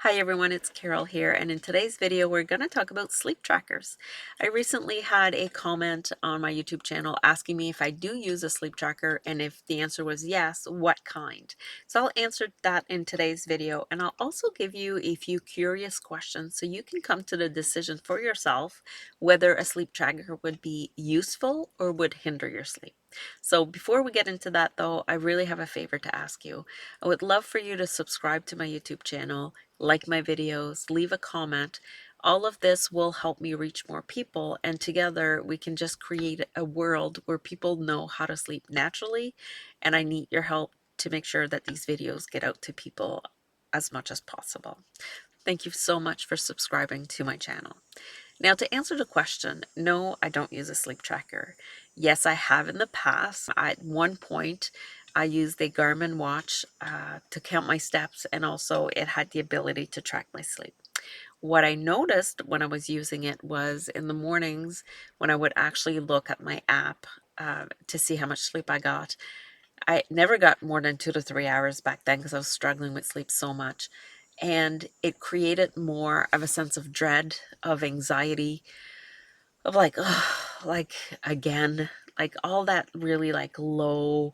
Hi everyone, it's Carol here, and in today's video we're going to talk about sleep trackers. I recently had a comment on my YouTube channel asking me if I do use a sleep tracker, and if the answer was yes, what kind. So I'll answer that in today's video, and I'll also give you a few curious questions so you can come to the decision for yourself whether a sleep tracker would be useful or would hinder your sleep. So before we get into that though, I really have a favor to ask you. I would love for you to subscribe to my YouTube channel, like my videos, leave a comment. All of this will help me reach more people, and together we can just create a world where people know how to sleep naturally. And I need your help to make sure that these videos get out to people as much as possible. Thank you so much for subscribing to my channel. Now, to answer the question, no, I don't use a sleep tracker. Yes, I have in the past. At one point, I used a Garmin watch to count my steps, and also it had the ability to track my sleep. What I noticed when I was using it was in the mornings when I would actually look at my app to see how much sleep I got. I never got more than 2 to 3 hours back then because I was struggling with sleep so much. And it created more of a sense of dread, of anxiety, of like, ugh, like again, like all that really like low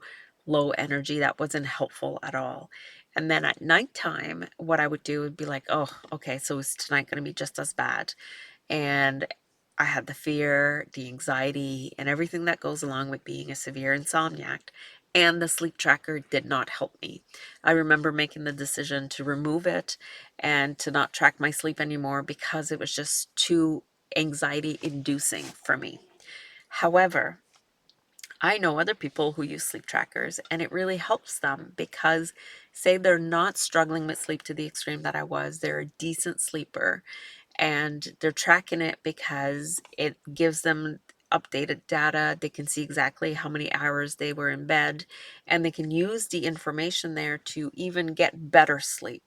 energy that wasn't helpful at all. And then at nighttime, what I would do would be like, oh, okay, so is tonight going to be just as bad? And I had the fear, the anxiety, and everything that goes along with being a severe insomniac. And the sleep tracker did not help me. I remember making the decision to remove it and to not track my sleep anymore because it was just too anxiety inducing for me. However, I know other people who use sleep trackers and it really helps them because, say, they're not struggling with sleep to the extreme that I was, they're a decent sleeper and they're tracking it because it gives them updated data. They can see exactly how many hours they were in bed, and they can use the information there to even get better sleep.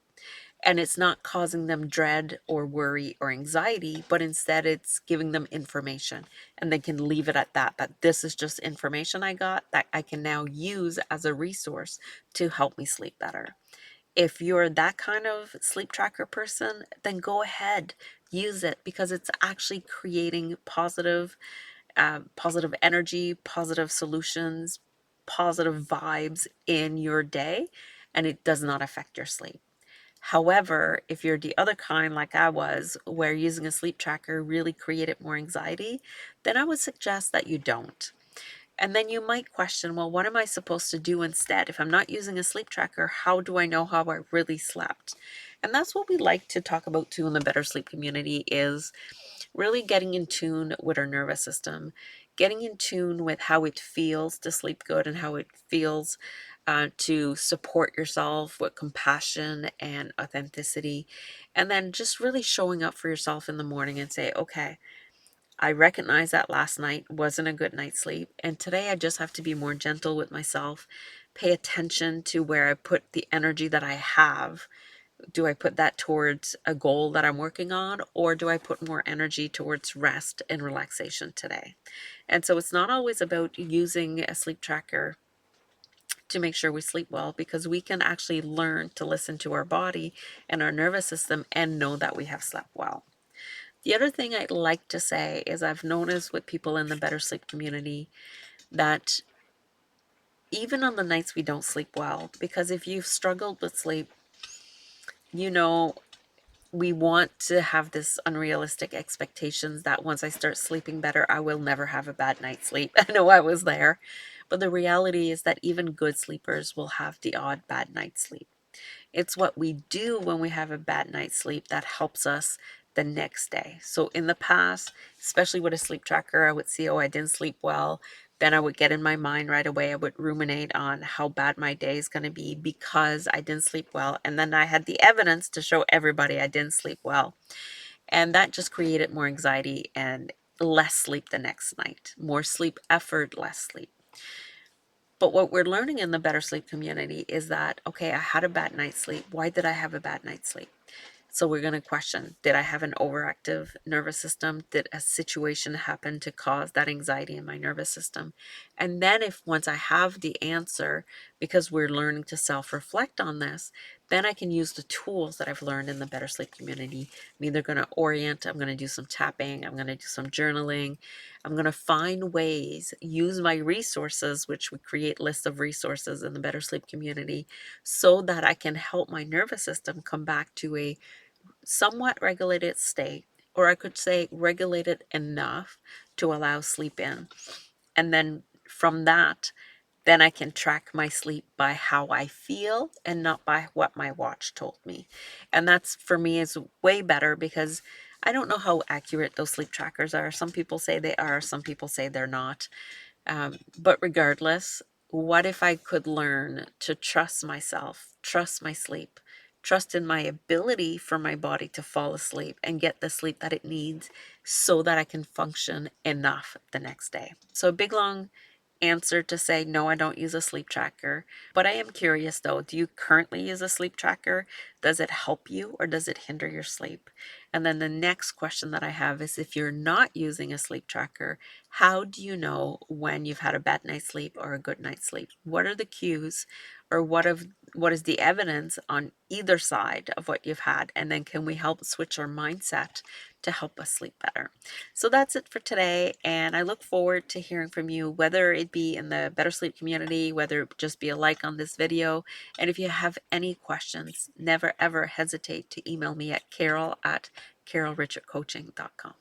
And it's not causing them dread or worry or anxiety, but instead it's giving them information, and they can leave it at that, that this is just information I got that I can now use as a resource to help me sleep better. If you're that kind of sleep tracker person, then go ahead, use it, because it's actually creating positive energy, positive solutions, positive vibes in your day, and it does not affect your sleep. However, if you're the other kind like I was, where using a sleep tracker really created more anxiety, then I would suggest that you don't. And then you might question, well, what am I supposed to do instead? If I'm not using a sleep tracker, how do I know how I really slept? And that's what we like to talk about too in the Better Sleep community, is really getting in tune with our nervous system, getting in tune with how it feels to sleep good and how it feels to support yourself with compassion and authenticity. And then just really showing up for yourself in the morning and say, okay, I recognize that last night wasn't a good night's sleep, and today I just have to be more gentle with myself, pay attention to where I put the energy that I have. Do I put that towards a goal that I'm working on, or do I put more energy towards rest and relaxation today? And so it's not always about using a sleep tracker to make sure we sleep well, because we can actually learn to listen to our body and our nervous system and know that we have slept well. The other thing I'd like to say is I've noticed with people in the Better Sleep community that even on the nights we don't sleep well, because if you've struggled with sleep, you know, we want to have this unrealistic expectations that once I start sleeping better, I will never have a bad night's sleep. I know I was there, but the reality is that even good sleepers will have the odd bad night's sleep. It's what we do when we have a bad night's sleep that helps us the next day. So in the past, especially with a sleep tracker, I would see, oh, I didn't sleep well. Then I would get in my mind right away. I would ruminate on how bad my day is going to be because I didn't sleep well. And then I had the evidence to show everybody I didn't sleep well. And that just created more anxiety and less sleep the next night. More sleep effort, less sleep. But what we're learning in the Better Sleep community is that, okay, I had a bad night's sleep. Why did I have a bad night's sleep? So we're going to question, did I have an overactive nervous system? Did a situation happen to cause that anxiety in my nervous system? And then if once I have the answer, because we're learning to self-reflect on this, then I can use the tools that I've learned in the Better Sleep community. I'm either going to orient, I'm going to do some tapping, I'm going to do some journaling. I'm going to find ways, use my resources, which we create lists of resources in the Better Sleep community, so that I can help my nervous system come back to a somewhat regulated state, or I could say regulated enough to allow sleep in. And then from that, then I can track my sleep by how I feel and not by what my watch told me. And that's for me is way better because I don't know how accurate those sleep trackers are. Some people say they are, some people say they're not. But regardless, what if I could learn to trust myself, trust my sleep, trust in my ability for my body to fall asleep and get the sleep that it needs so that I can function enough the next day? So, a big long answer to say, no, I don't use a sleep tracker. But I am curious though, do you currently use a sleep tracker? Does it help you or does it hinder your sleep? And then the next question that I have is, if you're not using a sleep tracker, how do you know when you've had a bad night's sleep or a good night's sleep? What are the cues, or what is the evidence on either side of what you've had? And then can we help switch our mindset to help us sleep better? So that's it for today, and I look forward to hearing from you, whether it be in the Better Sleep community, whether it just be a like on this video. And if you have any questions, never ever hesitate to email me at carol@carolrichardcoaching.com.